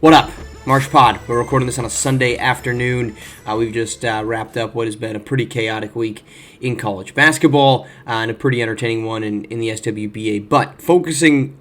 What up? Marsh Pod. We're recording this on a Sunday afternoon. We've just wrapped up what has been a pretty chaotic week in college basketball and a pretty entertaining one in the SWBA. But focusing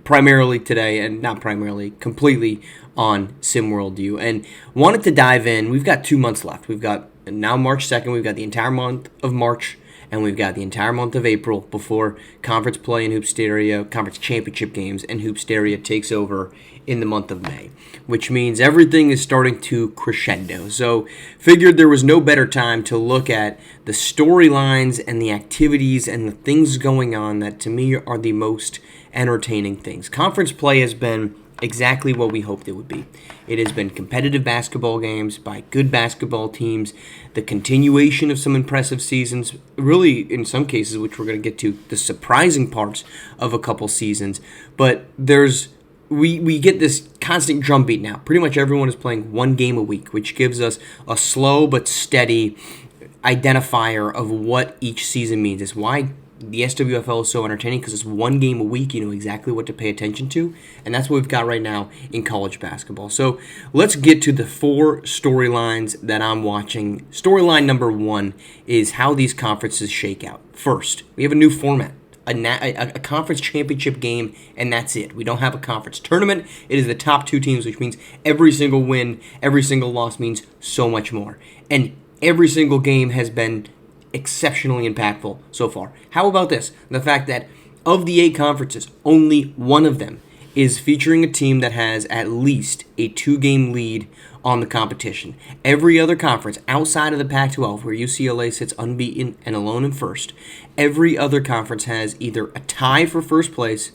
primarily today, and not primarily, completely on SimWorld U. And wanted to dive in. We've got 2 months left. We've got now March 2nd. We've got the entire month of March. And we've got the entire month of April before conference play in Hoopsteria, conference championship games, and Hoopsteria takes over in the month of May, which means everything is starting to crescendo. So figured there was no better time to look at the storylines and the activities and the things going on that to me are the most entertaining things. Conference play has been exactly what we hoped it would be. It has been competitive basketball games by good basketball teams, the continuation of some impressive seasons, really in some cases, which we're going to get to, the surprising parts of a couple seasons. But we get this constant drumbeat now. Pretty much everyone is playing one game a week, which gives us a slow but steady identifier of what each season means. It's why the SWFL is so entertaining, because it's one game a week. You know exactly what to pay attention to, and that's what we've got right now in college basketball. So let's get to the 4 storylines that I'm watching. Storyline number 1 is how these conferences shake out. First, we have a new format. A conference championship game, and that's it. We don't have a conference tournament. It is the top 2 teams, which means every single win, every single loss means so much more. And every single game has been exceptionally impactful so far. How about this? The fact that of the 8 conferences, only one of them is featuring a team that has at least a 2-game lead on the competition. Every other conference outside of the Pac-12, where UCLA sits unbeaten and alone in first, every other conference has either a tie for first place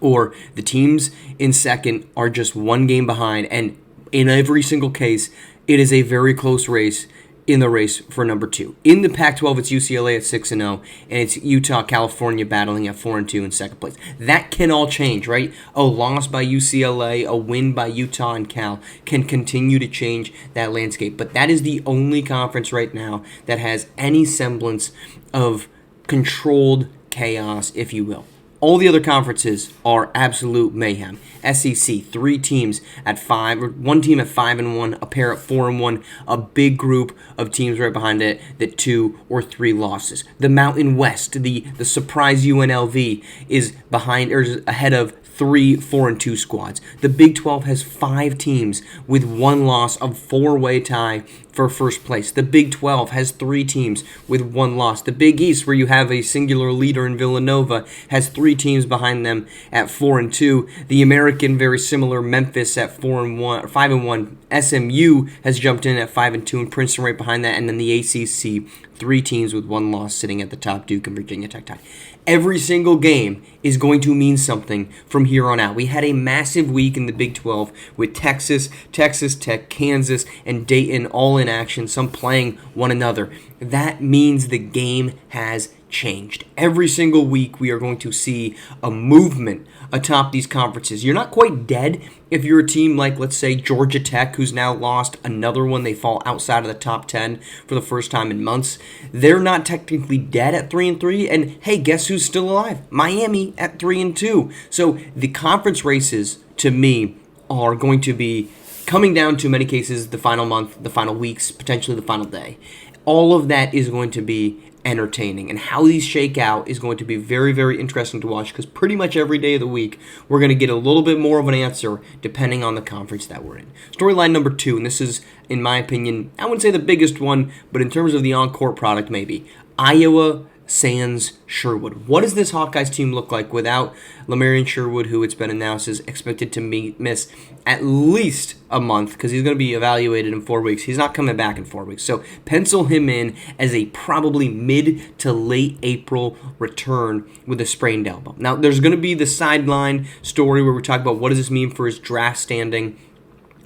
or the teams in second are just 1 game behind. And in every single case, it is a very close race in the race for number 2. In the Pac-12, it's UCLA at 6-0, and it's Utah, California battling at 4-2 in second place. That can all change, right? A loss by UCLA, a win by Utah and Cal can continue to change that landscape. But that is the only conference right now that has any semblance of controlled chaos, if you will. All the other conferences are absolute mayhem. SEC, 3 teams at 5, or 1 team at 5-1, a pair at 4-1, a big group of teams right behind it that 2 or 3 losses. The Mountain West, the surprise UNLV is behind or is ahead of 3 4-2 squads. The Big 12 has 5 teams with 1 loss, a 4-way tie for first place. The Big 12 has 3 teams with 1 loss. The Big East, where you have a singular leader in Villanova, has 3 teams behind them at 4-2. The American, very similar, Memphis at 4-1, 5-1. SMU has jumped in at 5-2, and Princeton right behind that. And then the ACC, 3 teams with 1 loss sitting at the top, Duke and Virginia Tech tied. Every single game is going to mean something from here on out. We had a massive week in the Big 12 with Texas, Texas Tech, Kansas, and Dayton all in action, some playing one another. That means the game has changed. Every single week we are going to see a movement atop these conferences. You're not quite dead if you're a team like, let's say, Georgia Tech, who's now lost another one. They fall outside of the top 10 for the first time in months. They're not technically dead at 3-3. And hey, guess who's still alive? Miami at 3-2. So the conference races, to me, are going to be coming down to, in many cases, the final month, the final weeks, potentially the final day. All of that is going to be entertaining, and how these shake out is going to be very, very interesting to watch, because pretty much every day of the week we're going to get a little bit more of an answer depending on the conference that we're in. Storyline number 2, and this is, in my opinion, I wouldn't say the biggest one, but in terms of the on-court product, maybe. Iowa sans Sherwood. What does this Hawkeyes team look like without Lamarian Sherwood, who it's been announced is expected to miss at least a month, because he's going to be evaluated in 4 weeks. He's not coming back in 4 weeks. So pencil him in as a probably mid to late April return with a sprained elbow. Now, there's going to be the sideline story where we talk about what does this mean for his draft standing.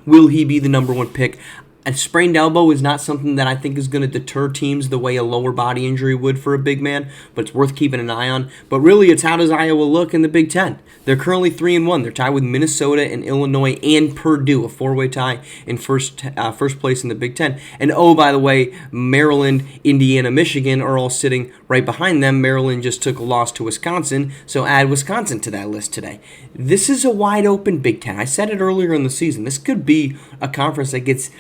Will he be the number 1 pick? A sprained elbow is not something that I think is going to deter teams the way a lower body injury would for a big man, but it's worth keeping an eye on. But really, it's how does Iowa look in the Big Ten? They're currently 3-1. They're tied with Minnesota and Illinois and Purdue, a four-way tie in first place in the Big Ten. And oh, by the way, Maryland, Indiana, Michigan are all sitting right behind them. Maryland just took a loss to Wisconsin, so add Wisconsin to that list today. This is a wide-open Big Ten. I said it earlier in the season. This could be a conference that gets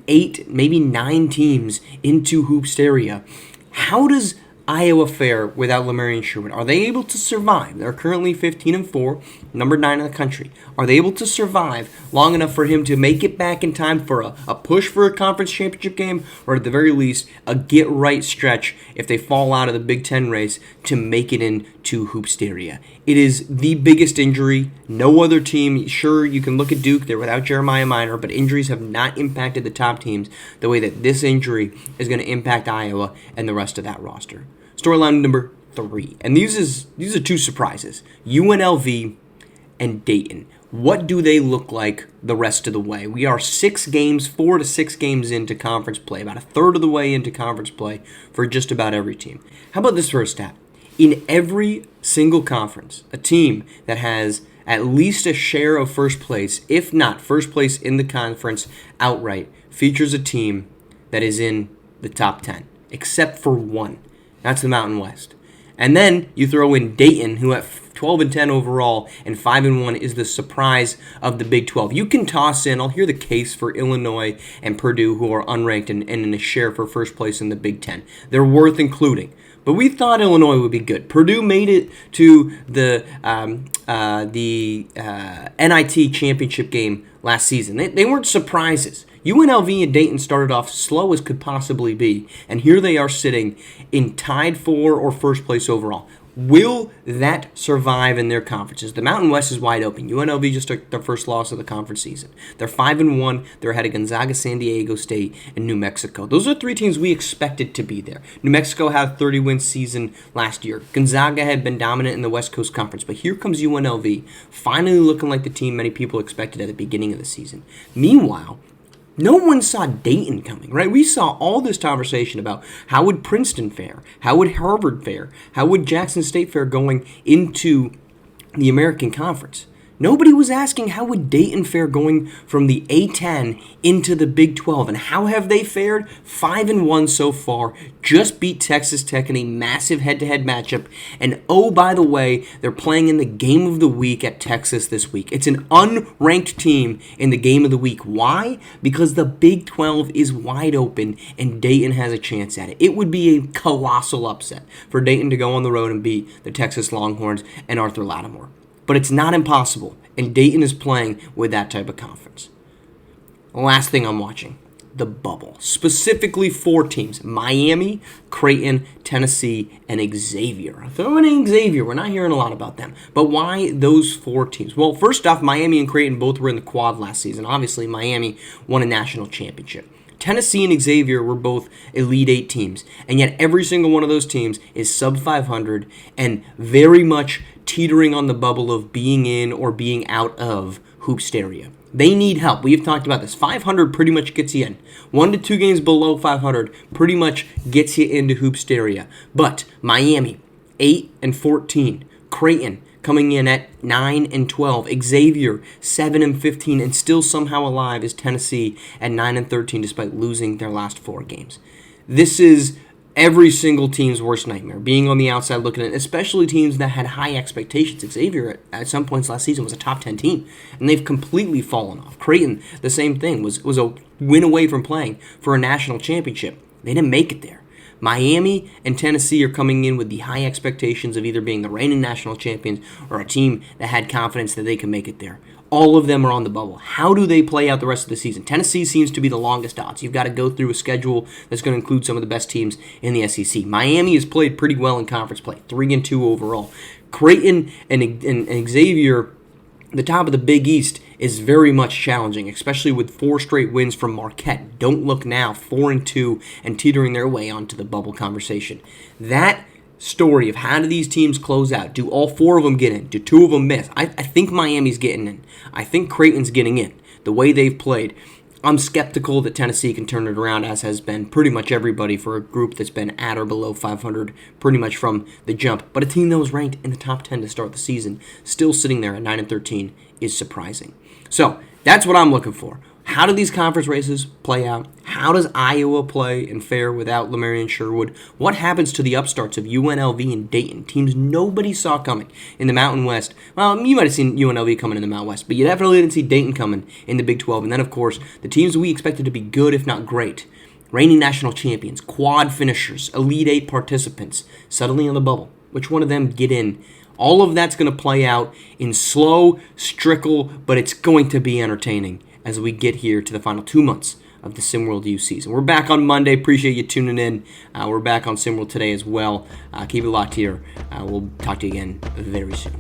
8, maybe 9 teams into Hoopsteria. How does Iowa fare without Lamarian Sherwood? Are they able to survive? They're currently 15-4, number 9 in the country. Are they able to survive long enough for him to make it back in time for a push for a conference championship game, or at the very least, a get-right stretch if they fall out of the Big Ten race to make it into Hoopsteria? It is the biggest injury. No other team, sure, you can look at Duke, they're without Jeremiah Minor, but injuries have not impacted the top teams the way that this injury is going to impact Iowa and the rest of that roster. Storyline number 3, and these are 2 surprises, UNLV and Dayton. What do they look like the rest of the way? We are 4 to 6 games into conference play, about a third of the way into conference play for just about every team. How about this for a stat? In every single conference, a team that has at least a share of first place, if not first place in the conference outright, features a team that is in the top 10, except for one. That's the Mountain West. And then you throw in Dayton, who at 12-10 overall and 5-1 is the surprise of the Big 12. You can toss in, I'll hear the case for Illinois and Purdue, who are unranked and in a share for first place in the Big 10. They're worth including. But we thought Illinois would be good. Purdue made it to the NIT championship game last season. They weren't surprises. UNLV and Dayton started off slow as could possibly be, and here they are sitting in tied for or first place overall. Will that survive in their conferences? The Mountain West is wide open. UNLV just took their first loss of the conference season. They're 5-1. They're ahead of Gonzaga, San Diego State, and New Mexico. Those are 3 teams we expected to be there. New Mexico had a 30-win season last year. Gonzaga had been dominant in the West Coast Conference, but here comes UNLV, finally looking like the team many people expected at the beginning of the season. Meanwhile, no one saw Dayton coming, right? We saw all this conversation about how would Princeton fare, how would Harvard fare, how would Jackson State fare going into the American Conference. Nobody was asking how would Dayton fare going from the A10 into the Big 12, and how have they fared? 5-1 so far, just beat Texas Tech in a massive head-to-head matchup, and oh, by the way, they're playing in the game of the week at Texas this week. It's an unranked team in the game of the week. Why? Because the Big 12 is wide open, and Dayton has a chance at it. It would be a colossal upset for Dayton to go on the road and beat the Texas Longhorns and Arthur Lattimore. But it's not impossible, and Dayton is playing with that type of conference. Last thing I'm watching, the bubble. Specifically 4 teams, Miami, Creighton, Tennessee, and Xavier. Throw in Xavier, we're not hearing a lot about them. But why those 4 teams? Well, first off, Miami and Creighton both were in the quad last season. Obviously, Miami won a national championship. Tennessee and Xavier were both Elite 8 teams, and yet every single one of those teams is sub 500 and very much teetering on the bubble of being in or being out of Hoopsteria. They need help. We have talked about this. 500 pretty much gets you in. 1 to 2 games below 500 pretty much gets you into Hoopsteria. But Miami, 8-14. Creighton, coming in at 9-12. Xavier, 7-15, and still somehow alive is Tennessee at 9-13 despite losing their last 4 games. This is every single team's worst nightmare, being on the outside looking at it, especially teams that had high expectations. Xavier, at some points last season, was a top 10 team, and they've completely fallen off. Creighton, the same thing, was a win away from playing for a national championship. They didn't make it there. Miami and Tennessee are coming in with the high expectations of either being the reigning national champions or a team that had confidence that they could make it there. All of them are on the bubble. How do they play out the rest of the season? Tennessee seems to be the longest odds. You've got to go through a schedule that's going to include some of the best teams in the SEC. Miami has played pretty well in conference play, 3-2 overall. Creighton and Xavier, the top of the Big East, is very much challenging, especially with 4 straight wins from Marquette. Don't look now, 4-2 and teetering their way onto the bubble conversation. That story of how do these teams close out? Do all 4 of them get in? Do 2 of them miss? I think Miami's getting in. I think Creighton's getting in, the way they've played. I'm skeptical that Tennessee can turn it around, as has been pretty much everybody for a group that's been at or below 500 pretty much from the jump. But a team that was ranked in the top 10 to start the season, still sitting there at 9-13, is surprising. So that's what I'm looking for. How do these conference races play out? How does Iowa play and fare without Lamarian Sherwood? What happens to the upstarts of UNLV and Dayton, teams nobody saw coming in the Mountain West? Well, you might have seen UNLV coming in the Mountain West, but you definitely didn't see Dayton coming in the Big 12. And then, of course, the teams we expected to be good, if not great. Reigning national champions, quad finishers, Elite Eight participants, suddenly on the bubble. Which one of them get in? All of that's going to play out in slow, trickle, but it's going to be entertaining as we get here to the final 2 months of the SimWorld U season. We're back on Monday. Appreciate you tuning in. We're back on SimWorld today as well. Keep it locked here. We'll talk to you again very soon.